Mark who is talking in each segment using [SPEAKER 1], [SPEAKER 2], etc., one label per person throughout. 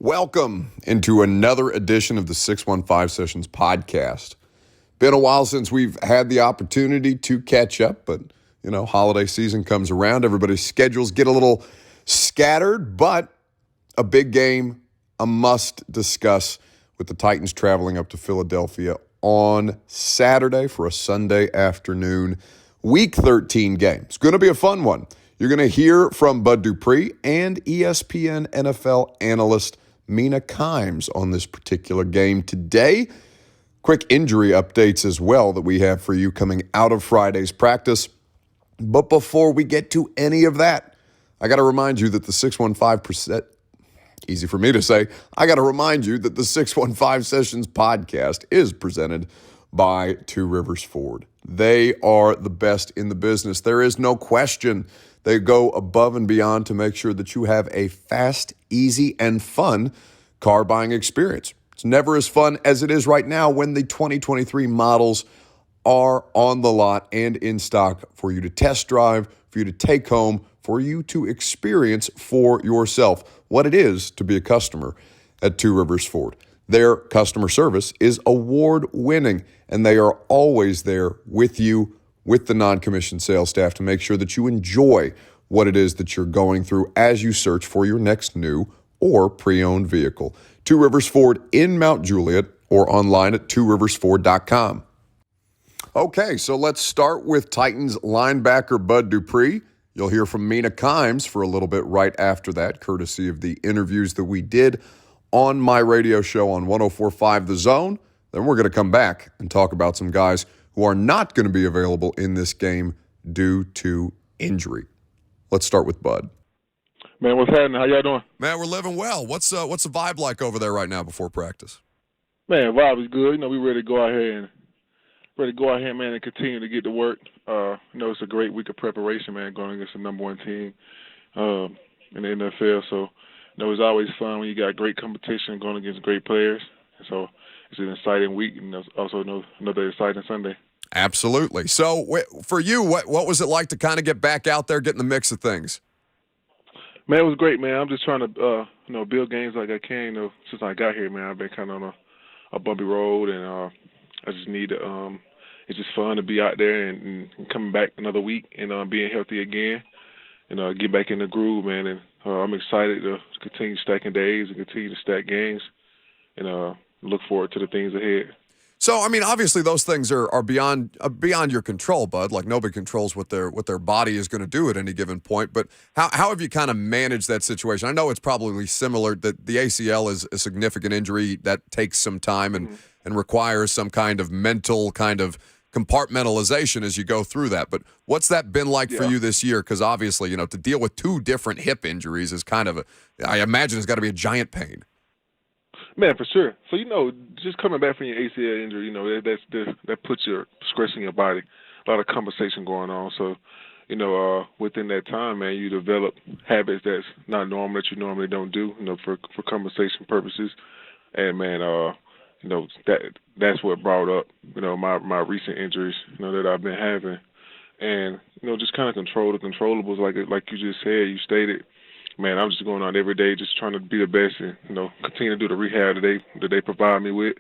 [SPEAKER 1] Welcome into another edition of the 615 Sessions podcast. Been a while since we've had the opportunity to catch up, but, holiday season comes around. Everybody's schedules get a little scattered, but a big game, a must discuss with the Titans traveling up to Philadelphia on Saturday for a Sunday afternoon Week 13 game. It's going to be a fun one. You're going to hear from Bud Dupree and ESPN NFL analyst Mina Kimes on this particular game today. Quick injury updates as well that we have for you coming out of Friday's practice. But before we get to any of that, I got to remind you that the 615%, easy for me to say, I got to remind you that the 615 Sessions podcast is presented by Two Rivers Ford. They are the best in the business. There is no question. They go above and beyond to make sure that you have a fast, easy, and fun car buying experience. It's never as fun as it is right now when the 2023 models are on the lot and in stock for you to test drive, for you to take home, for you to experience for yourself what it is to be a customer at Two Rivers Ford. Their customer service is award-winning, and they are always there with you, with the non-commissioned sales staff to make sure that you enjoy what it is that you're going through as you search for your next new or pre-owned vehicle. Two Rivers Ford in Mount Juliet or online at tworiversford.com. Okay, so let's start with Titans linebacker Bud Dupree. You'll hear from Mina Kimes for a little bit right after that, courtesy of the interviews that we did on my radio show on 104.5 The Zone. Then we're going to come back and talk about some guys who are not going to be available in this game due to injury. Let's start with Bud.
[SPEAKER 2] Man, what's happening? How y'all doing?
[SPEAKER 1] Man, we're living well. What's the vibe like over there right now before practice?
[SPEAKER 2] Man, vibe is good. We ready to go out here, man, and continue to get to work. It's a great week of preparation, man, going against the number one team in the NFL. So, it's always fun when you got great competition going against great players. So it's an exciting week, and also another exciting Sunday.
[SPEAKER 1] Absolutely. So for you, what was it like to kind of get back out there, get in the mix of things?
[SPEAKER 2] Man, it was great, man. I'm just trying to, build games like I can. Since I got here, man, I've been kind of on a bumpy road, and I just need to. It's just fun to be out there and coming back another week and being healthy again, and get back in the groove, man. And I'm excited to continue stacking days and continue to stack games, and look forward to the things ahead.
[SPEAKER 1] So, obviously those things are beyond your control, Bud. Like nobody controls what their body is going to do at any given point. But how have you kind of managed that situation? I know it's probably similar that the ACL is a significant injury that takes some time and requires some kind of mental kind of compartmentalization as you go through that. But what's that been like for you this year? Because obviously, to deal with two different hip injuries is kind of I imagine it's got to be a giant pain.
[SPEAKER 2] Man, for sure. So, just coming back from your ACL injury, that puts your stress in your body. A lot of conversation going on. So, within that time, man, you develop habits that's not normal, that you normally don't do, for conversation purposes. And, man, that's what brought up, my recent injuries, that I've been having. And, just kind of control the controllables like you just said, you stated. Man, I'm just going out every day just trying to be the best and, continue to do the rehab that they provide me with.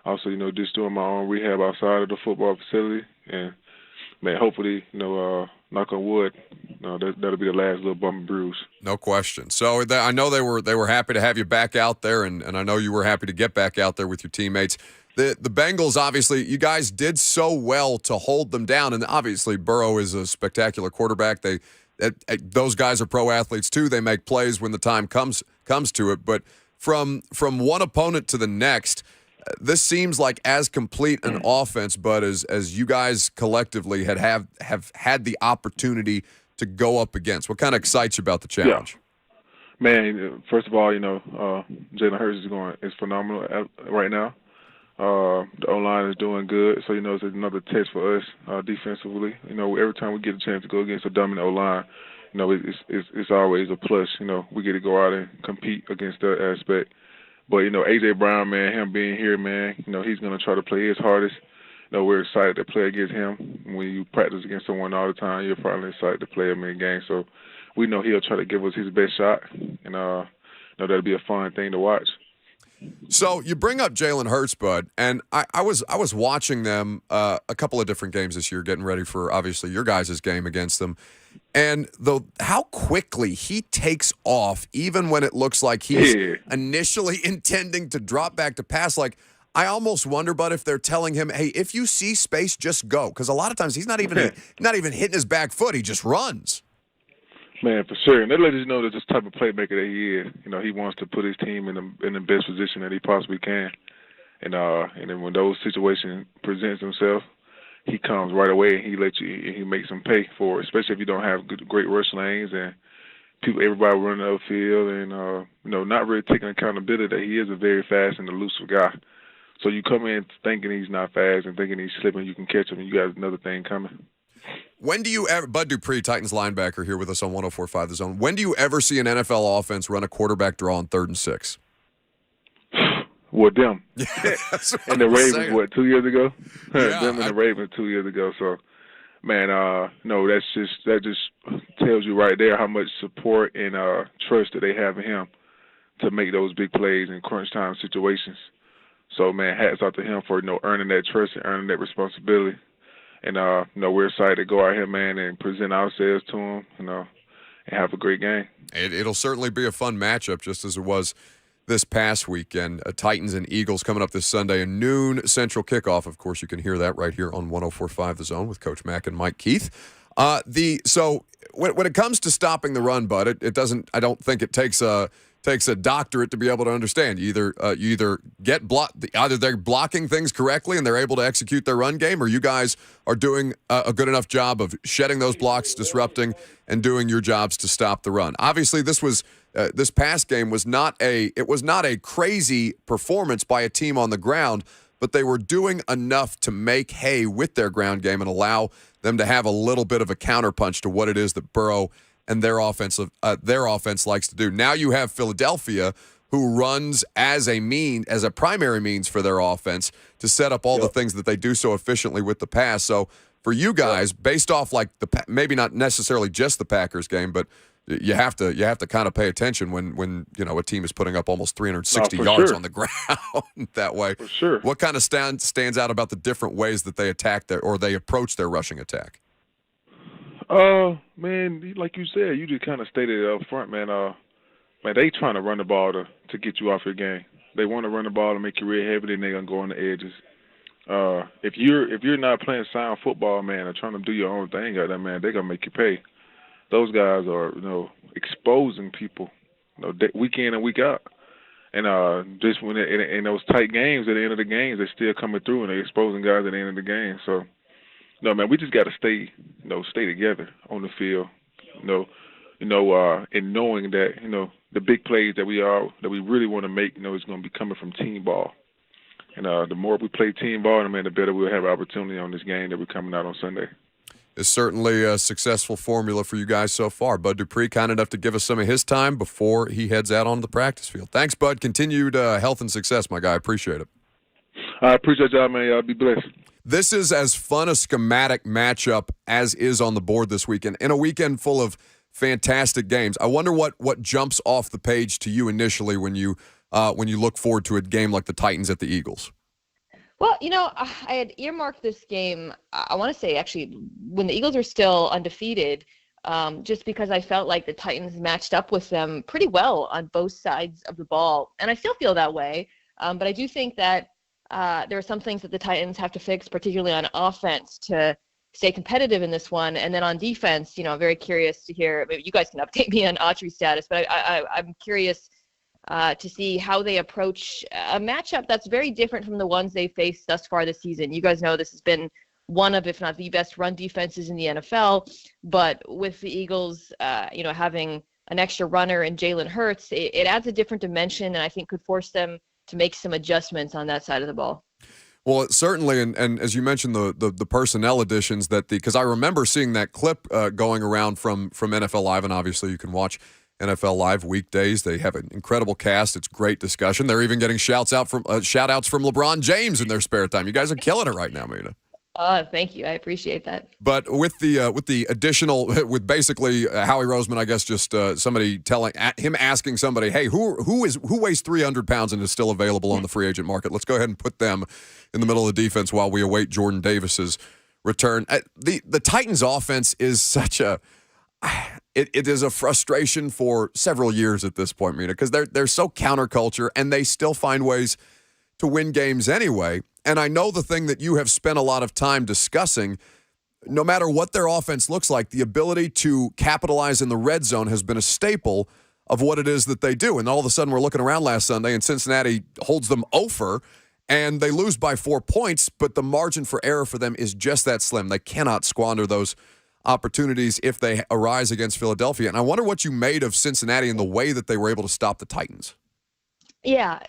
[SPEAKER 2] Also, just doing my own rehab outside of the football facility. And, man, hopefully, knock on wood, that'll be the last little bump and bruise.
[SPEAKER 1] No question. So I know they were happy to have you back out there, and I know you were happy to get back out there with your teammates. The Bengals, obviously, you guys did so well to hold them down, and obviously Burrow is a spectacular quarterback. Those guys are pro athletes too. They make plays when the time comes to it. But from one opponent to the next, this seems like as complete an offense, but as you guys collectively have had the opportunity to go up against. What kind of excites you about the challenge?
[SPEAKER 2] Yeah. Man, first of all, Jalen Hurts is phenomenal right now. The O-line is doing good, so, it's another test for us defensively. Every time we get a chance to go against a dominant O-line, it's always a plus. We get to go out and compete against that aspect. But, A.J. Brown, man, him being here, man, he's going to try to play his hardest. We're excited to play against him. When you practice against someone all the time, you're probably excited to play him in the game. So we know he'll try to give us his best shot. And that'll be a fun thing to watch.
[SPEAKER 1] So you bring up Jalen Hurts, Bud, and I was watching them a couple of different games this year, getting ready for obviously your guys' game against them. And how quickly he takes off, even when it looks like he's initially intending to drop back to pass. Like, I almost wonder, Bud, if they're telling him, "Hey, if you see space, just go," because a lot of times he's not even hitting his back foot; he just runs.
[SPEAKER 2] Man, for sure, and that lets you know that this type of playmaker that he is. He wants to put his team in the best position that he possibly can, and then when those situations presents themselves, he comes right away and he makes them pay for it. Especially if you don't have great rush lanes and everybody running upfield, and not really taking accountability that he is a very fast and elusive guy. So you come in thinking he's not fast and thinking he's slipping, you can catch him, and you got another thing coming.
[SPEAKER 1] When do you ever, Bud Dupree, Titans linebacker here with us on 104.5 The Zone, when do you ever see an NFL offense run a quarterback draw on 3rd and 6?
[SPEAKER 2] Well, them. And the Ravens,
[SPEAKER 1] saying.
[SPEAKER 2] 2 years ago?
[SPEAKER 1] Yeah,
[SPEAKER 2] Them and the Ravens 2 years ago. So, man, no, that just tells you right there how much support and trust that they have in him to make those big plays in crunch time situations. So, man, hats off to him for earning that trust and earning that responsibility. And we're excited to go out here, man, and present ourselves to him, and have a great game.
[SPEAKER 1] It'll certainly be a fun matchup, just as it was this past weekend. Titans and Eagles coming up this Sunday, a noon Central kickoff. Of course, you can hear that right here on 104.5 The Zone with Coach Mack and Mike Keith. So when it comes to stopping the run, Bud, it doesn't. I don't think it takes a doctorate to be able to understand. You either get either they're blocking things correctly and they're able to execute their run game, or you guys are doing a good enough job of shedding those blocks, disrupting, and doing your jobs to stop the run. Obviously, this past game was not a crazy performance by a team on the ground, but they were doing enough to make hay with their ground game and allow them to have a little bit of a counterpunch to what it is that Burrow and their offense likes to do. Now you have Philadelphia, who runs as a primary means for their offense to set up all the things that they do so efficiently with the pass. So for you guys, based off like maybe not necessarily just the Packers game, but you have to kind of pay attention when a team is putting up almost 360 yards on the ground that way.
[SPEAKER 2] For sure.
[SPEAKER 1] What kind of stands out about the different ways that they attack they approach their rushing attack?
[SPEAKER 2] Man, like you said, you just kind of stated it up front, man. They trying to run the ball to get you off your game. They want to run the ball and make you real heavy, then they're gonna go on the edges. If you're not playing sound football, man, or trying to do your own thing out there, man, they're gonna make you pay. Those guys are, exposing people, week in and week out. And just when in those tight games, at the end of the games, they're still coming through and they're exposing guys at the end of the game. So, no, man, we just got to stay together on the field, and knowing that, the big plays that we really want to make, is going to be coming from team ball. And the more we play team ball, man, the better we'll have an opportunity on this game that we're coming out on Sunday.
[SPEAKER 1] It's certainly a successful formula for you guys so far. Bud Dupree, kind enough to give us some of his time before he heads out onto the practice field. Thanks, Bud. Continued health and success, my guy. I appreciate it.
[SPEAKER 2] I appreciate y'all, man. Y'all be blessed.
[SPEAKER 1] This is as fun a schematic matchup as is on the board this weekend. In a weekend full of fantastic games, I wonder what jumps off the page to you initially when you look forward to a game like the Titans at the Eagles.
[SPEAKER 3] Well, I had earmarked this game, I want to say actually when the Eagles are still undefeated, just because I felt like the Titans matched up with them pretty well on both sides of the ball. And I still feel that way. But I do think that there are some things that the Titans have to fix, particularly on offense, to stay competitive in this one. And then on defense, I'm very curious to hear, maybe you guys can update me on Autry's status, but I'm curious to see how they approach a matchup that's very different from the ones they faced thus far this season. You guys know this has been one of, if not the best run defenses in the NFL, but with the Eagles, having an extra runner in Jalen Hurts, it adds a different dimension, and I think could force them to make some adjustments on that side of the ball.
[SPEAKER 1] Well, certainly, and as you mentioned, the personnel additions because I remember seeing that clip going around from NFL Live, and obviously you can watch NFL Live weekdays. They have an incredible cast. It's great discussion. They're even getting shout outs from LeBron James in their spare time. You guys are killing it right now, Mina.
[SPEAKER 3] Thank you. I appreciate that.
[SPEAKER 1] But with the additional, with basically Howie Roseman, I guess just somebody telling him, asking somebody, hey, who weighs 300 pounds and is still available on the free agent market? Let's go ahead and put them in the middle of the defense while we await Jordan Davis's return. The Titans' offense is such a it is a frustration for several years at this point, Mina, because they're so counterculture and they still find ways to win games anyway. And I know the thing that you have spent a lot of time discussing, no matter what their offense looks like, the ability to capitalize in the red zone has been a staple of what it is that they do. And all of a sudden we're looking around last Sunday and Cincinnati holds them over and they lose by 4 points, but the margin for error for them is just that slim. They cannot squander those opportunities if they arise against Philadelphia. And I wonder what you made of Cincinnati and the way that they were able to stop the Titans.
[SPEAKER 3] Yeah,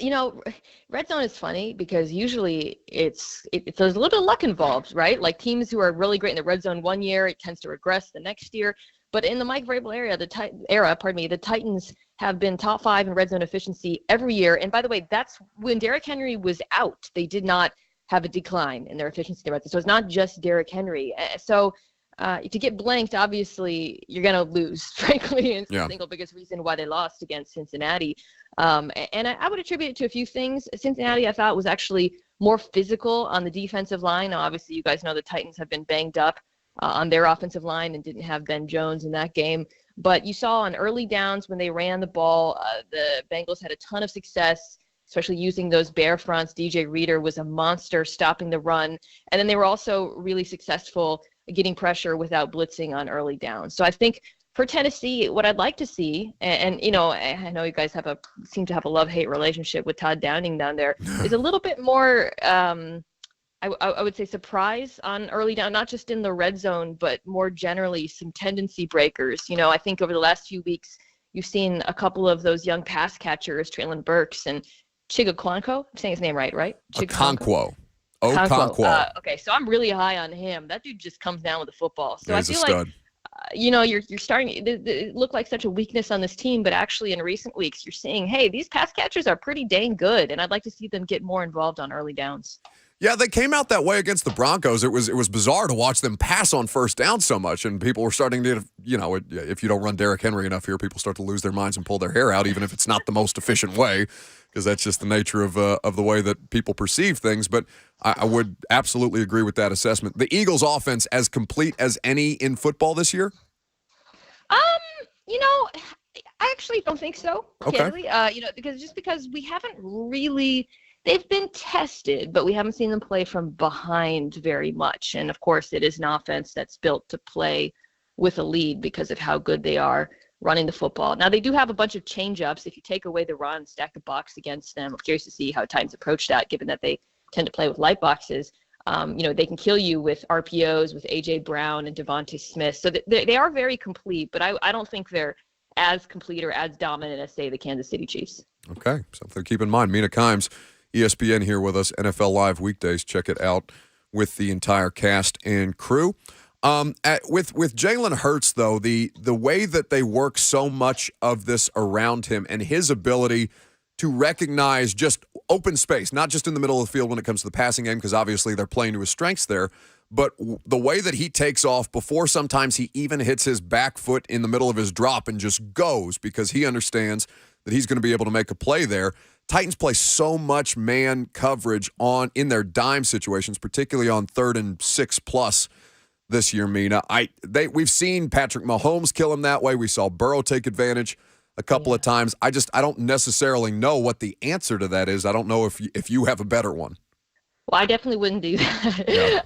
[SPEAKER 3] red zone is funny because usually it's there's a little bit of luck involved, right? Like teams who are really great in the red zone one year, it tends to regress the next year. But in the Mike Vrabel the Titans have been top 5 in red zone efficiency every year. And by the way, that's when Derrick Henry was out. They did not have a decline in their efficiency in the red zone. So it's not just Derrick Henry. So to get blanked, obviously, you're going to lose, frankly. And it's the single biggest reason why they lost against Cincinnati. And I would attribute it to a few things. Cincinnati, I thought, was actually more physical on the defensive line. Now, obviously, you guys know the Titans have been banged up on their offensive line and didn't have Ben Jones in that game. But you saw on early downs when they ran the ball, the Bengals had a ton of success, especially using those bear fronts. DJ Reader was a monster stopping the run. And then they were also really successful getting pressure without blitzing on early downs. So I think for Tennessee, what I'd like to see, and I know you guys seem to have a love-hate relationship with Todd Downing down there, is a little bit more, I would say, surprise on early down, not just in the red zone, but more generally some tendency breakers. I think over the last few weeks, you've seen a couple of those young pass catchers, Traylon Burks and Chigaquanko. I'm saying his name right?
[SPEAKER 1] Okonkwo.
[SPEAKER 3] Okay, so I'm really high on him. That dude just comes down with the football. So I feel like, you're starting. It looked like such a weakness on this team, but actually in recent weeks, you're seeing, hey, these pass catchers are pretty dang good, and I'd like to see them get more involved on early downs.
[SPEAKER 1] Yeah, they came out that way against the Broncos. It was bizarre to watch them pass on first down so much, and people were starting to, if you don't run Derrick Henry enough here, people start to lose their minds and pull their hair out, even if it's not the most efficient way, because that's just the nature of the way that people perceive things. But I would absolutely agree with that assessment. The Eagles' offense as complete as any in football this year?
[SPEAKER 3] I actually don't think so.
[SPEAKER 1] Okay.
[SPEAKER 3] Candidly, because we haven't really. They've been tested, but we haven't seen them play from behind very much. And, of course, it is an offense that's built to play with a lead because of how good they are running the football. Now, they do have a bunch of change-ups. If you take away the run, stack the box against them, I'm curious to see how Titans approach that, given that they tend to play with light boxes. They can kill you with RPOs, with A.J. Brown and Devontae Smith. So they are very complete, but I don't think they're as complete or as dominant as, say, the Kansas City Chiefs.
[SPEAKER 1] Okay, something to keep in mind. Mina Kimes, ESPN here with us, NFL Live weekdays. Check it out with the entire cast and crew. With Jalen Hurts, though, the way that they work so much of this around him and his ability to recognize just open space, not just in the middle of the field when it comes to the passing game, because obviously they're playing to his strengths there, but the way that he takes off before sometimes he even hits his back foot in the middle of his drop and just goes because he understands that he's going to be able to make a play there. Titans play so much man coverage in their dime situations, particularly on 3rd and 6+ this year, Mina. We've seen Patrick Mahomes kill him that way. We saw Burrow take advantage a couple of times. I don't necessarily know what the answer to that is. I don't know if you have a better one.
[SPEAKER 3] Well, I definitely wouldn't do that.
[SPEAKER 1] Yeah.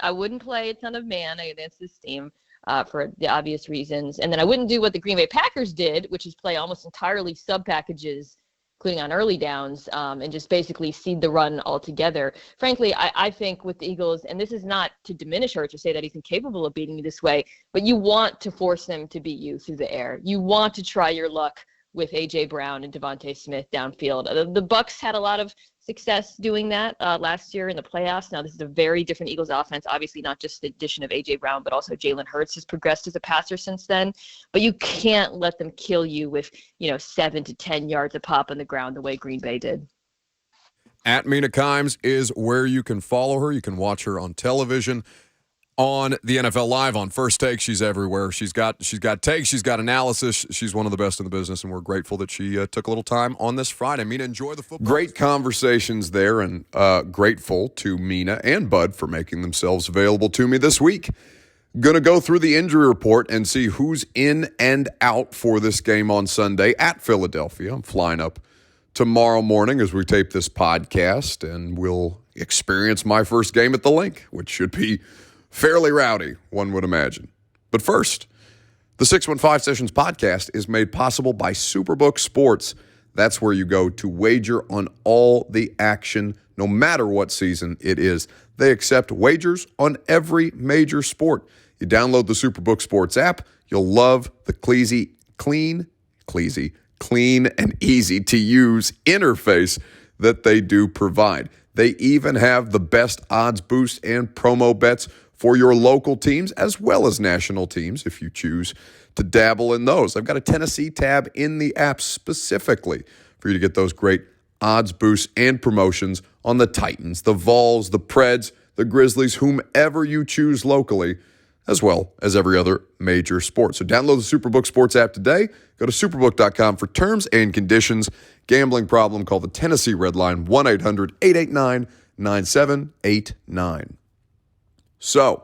[SPEAKER 3] I wouldn't play a ton of man against this team for the obvious reasons. And then I wouldn't do what the Green Bay Packers did, which is play almost entirely sub packages, including on early downs, and just basically seed the run altogether. Frankly, I think with the Eagles, and this is not to diminish Hurts or say that he's incapable of beating you this way, but you want to force them to beat you through the air. You want to try your luck with A.J. Brown and Devontae Smith downfield. The Bucs had a lot of success doing that last year in the playoffs. Now, this is a very different Eagles offense. Obviously, not just the addition of A.J. Brown, but also Jalen Hurts has progressed as a passer since then. But you can't let them kill you with, 7 to 10 yards a pop on the ground the way Green Bay did.
[SPEAKER 1] At Mina Kimes is where you can follow her. You can watch her on television, on the NFL Live, on First Take. She's everywhere. She's got takes. She's got analysis. She's one of the best in the business, and we're grateful that she took a little time on this Friday. Mina, enjoy the football. Great conversations there, and grateful to Mina and Bud for making themselves available to me this week. Going to go through the injury report and see who's in and out for this game on Sunday at Philadelphia. I'm flying up tomorrow morning as we tape this podcast, and we'll experience my first game at the Link, which should be fairly rowdy, one would imagine. But first, the 615 Sessions podcast is made possible by Superbook Sports. That's where you go to wager on all the action, no matter what season it is. They accept wagers on every major sport. You download the Superbook Sports app. You'll love the clean and easy to use interface that they do provide. They even have the best odds boost and promo bets for your local teams as well as national teams if you choose to dabble in those. I've got a Tennessee tab in the app specifically for you to get those great odds boosts and promotions on the Titans, the Vols, the Preds, the Grizzlies, whomever you choose locally, as well as every other major sport. So download the Superbook Sports app today. Go to superbook.com for terms and conditions. Gambling problem, call the Tennessee Red Line, 1-800-889-9789. So,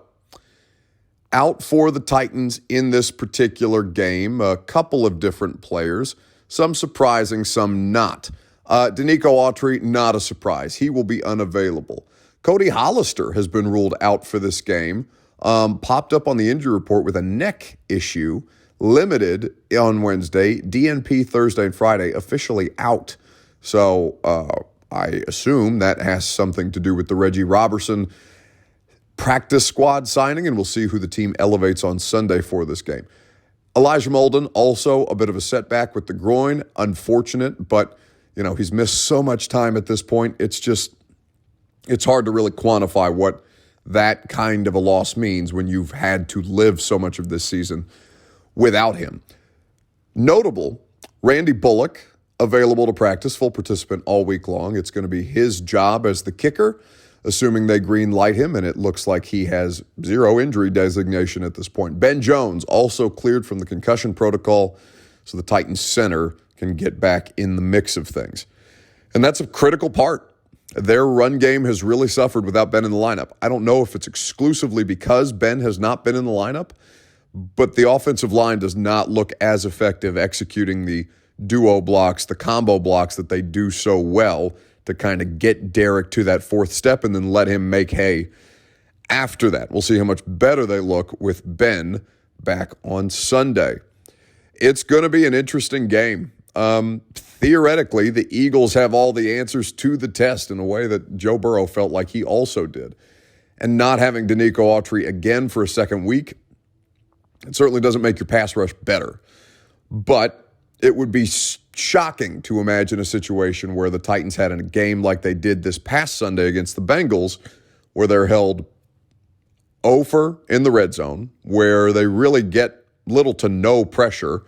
[SPEAKER 1] out for the Titans in this particular game, a couple of different players, some surprising, some not. Danico Autry, not a surprise. He will be unavailable. Cody Hollister has been ruled out for this game. Popped up on the injury report with a neck issue, limited on Wednesday, DNP Thursday and Friday, officially out. So I assume that has something to do with the Reggie Robertson practice squad signing, and we'll see who the team elevates on Sunday for this game. Elijah Molden, also a bit of a setback with the groin. Unfortunate, but he's missed so much time at this point. It's hard to really quantify what that kind of a loss means when you've had to live so much of this season without him. Notable, Randy Bullock, available to practice, full participant all week long. It's going to be his job as the kicker, assuming they green light him, and it looks like he has zero injury designation at this point. Ben Jones, also cleared from the concussion protocol, so the Titans center can get back in the mix of things. And that's a critical part. Their run game has really suffered without Ben in the lineup. I don't know if it's exclusively because Ben has not been in the lineup, but the offensive line does not look as effective executing the duo blocks, the combo blocks that they do so well to kind of get Derek to that fourth step and then let him make hay after that. We'll see how much better they look with Ben back on Sunday. It's going to be an interesting game. Theoretically, the Eagles have all the answers to the test in a way that Joe Burrow felt like he also did. And not having Danico Autry again for a second week, it certainly doesn't make your pass rush better. But it would be shocking to imagine a situation where the Titans had a game like they did this past Sunday against the Bengals, where they're held over in the red zone, where they really get little to no pressure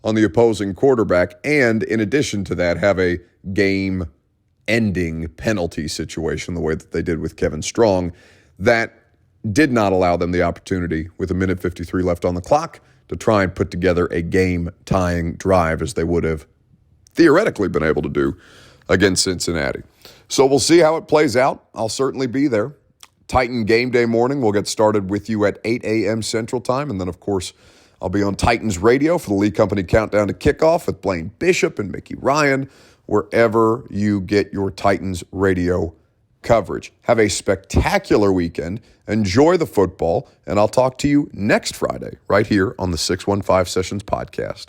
[SPEAKER 1] on the opposing quarterback, and in addition to that, have a game-ending penalty situation the way that they did with Kevin Strong that did not allow them the opportunity with 1:53 left on the clock to try and put together a game-tying drive as they would have theoretically been able to do against Cincinnati. So we'll see how it plays out. I'll certainly be there. Titan game day morning. We'll get started with you at 8 a.m. Central Time. And then, of course, I'll be on Titans Radio for the Lee Company Countdown to Kickoff with Blaine Bishop and Mickey Ryan, wherever you get your Titans radio coverage. Have a spectacular weekend. Enjoy the football, and I'll talk to you next Friday right here on the 615 Sessions podcast.